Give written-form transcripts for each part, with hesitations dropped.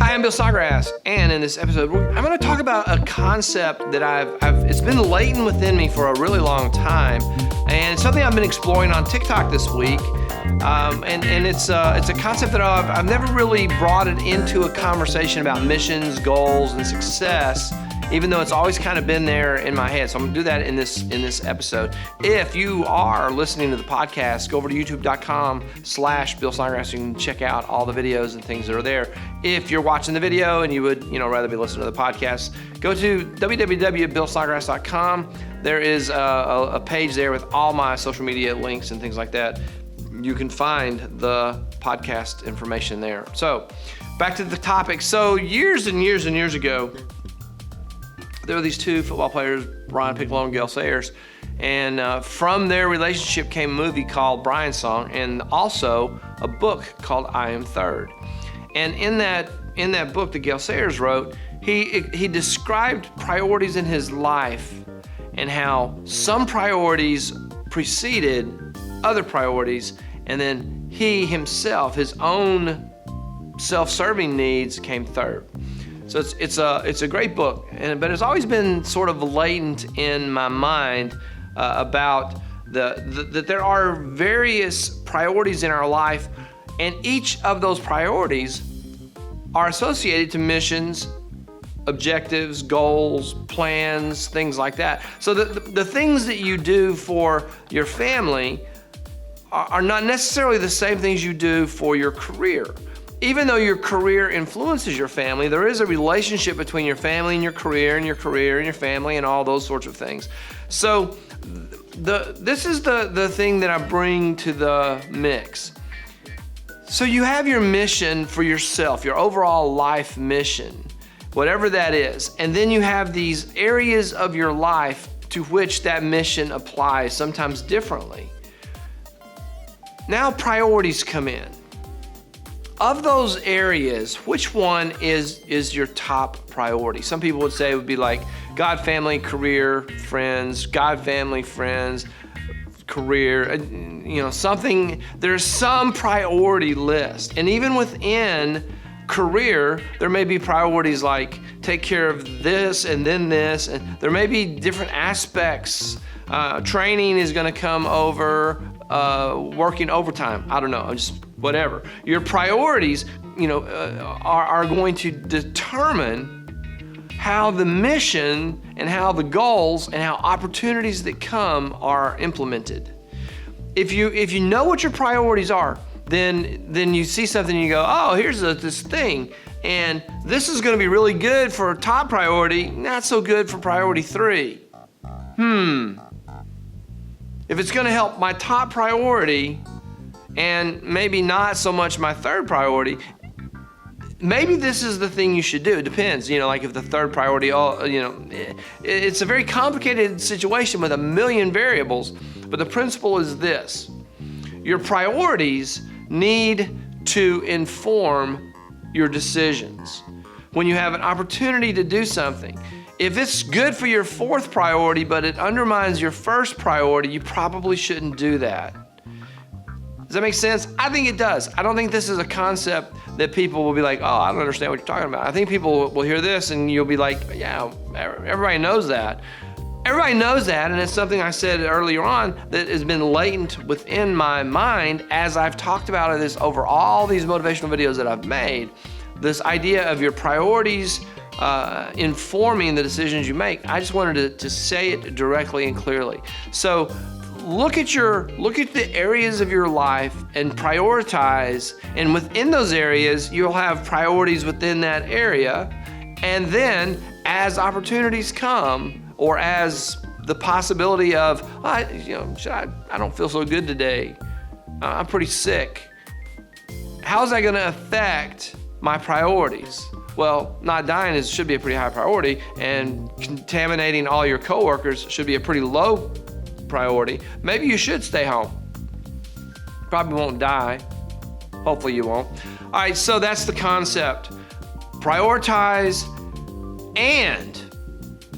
Hi, I'm Bill Snodgrass, and in this episode, I'm going to talk about a concept that it's been latent within me for a really long time, and it's something I've been exploring on TikTok this week. And it's a concept that I've never really brought it into a conversation about missions, goals, and success, even though it's always kind of been there in my head. So I'm going to do that in this episode. If you are listening to the podcast, go over to youtube.com/Bill Snodgrass. You can check out all the videos and things that are there. If you're watching the video and you would rather be listening to the podcast, go to www.billsnodgrass.com. There is a page there with all my social media links and things like that. You can find the podcast information there. So back to the topic. So years and years and years ago, there were these two football players, Brian Piccolo and Gale Sayers, and from their relationship came a movie called Brian's Song, and also a book called I Am Third. And in that book that Gale Sayers wrote, he described priorities in his life and how some priorities preceded other priorities, and then he himself, his own self-serving needs came third. So it's a great book, but it's always been sort of latent in my mind about that there are various priorities in our life, and each of those priorities are associated to missions, objectives, goals, plans, things like that. So the things that you do for your family are not necessarily the same things you do for your career. Even though your career influences your family, there is a relationship between your family and your career and your career and your family and all those sorts of things. So this is the thing that I bring to the mix. So you have your mission for yourself, your overall life mission, whatever that is. And then you have these areas of your life to which that mission applies, sometimes differently. Now priorities come in. Of those areas, which one is your top priority? Some people would say it would be like God, family, career, friends, God, family, friends, career, something. There's some priority list. And even within career, there may be priorities like take care of this and then this, and there may be different aspects. Training is going to come over, working overtime. I don't know, just whatever. Your priorities, are going to determine how the mission and how the goals and how opportunities that come are implemented. If you know what your priorities are, then you see something and you go, oh, here's this thing, and this is going to be really good for top priority, not so good for priority 3. If it's going to help my top priority and maybe not so much my third priority, maybe this is the thing you should do. It depends, like if the third priority, it's a very complicated situation with a million variables, but the principle is this. Your priorities need to inform your decisions. When you have an opportunity to do something, if it's good for your fourth priority, but it undermines your first priority, you probably shouldn't do that. Does that make sense? I think it does. I don't think this is a concept that people will be like, oh, I don't understand what you're talking about. I think people will hear this and you'll be like, yeah, everybody knows that. Everybody knows that, and it's something I said earlier on that has been latent within my mind as I've talked about this over all these motivational videos that I've made. This idea of your priorities informing the decisions you make. I just wanted to say it directly and clearly. So look at the areas of your life and prioritize, and within those areas you'll have priorities within that area, and then as opportunities come, or as the possibility of I don't feel so good today, I'm pretty sick, how's that going to affect my priorities? Well, not dying should be a pretty high priority, and contaminating all your coworkers should be a pretty low priority. Maybe you should stay home. Probably won't die. Hopefully you won't. All right, so that's the concept. Prioritize and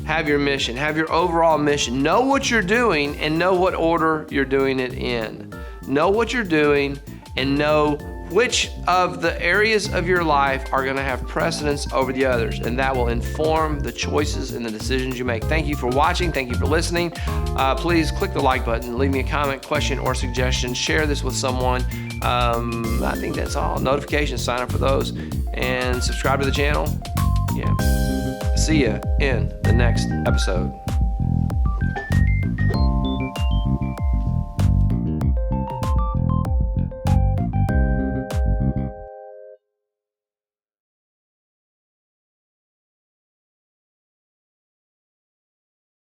have your mission, have your overall mission. Know what you're doing and know what order you're doing it in. Know what you're doing and know which of the areas of your life are going to have precedence over the others, and that will inform the choices and the decisions you make. Thank you for watching. Thank you for listening. Please click the like button, leave me a comment, question, or suggestion. Share this with someone. I think that's all. Notifications, sign up for those, and subscribe to the channel. Yeah. See ya in the next episode.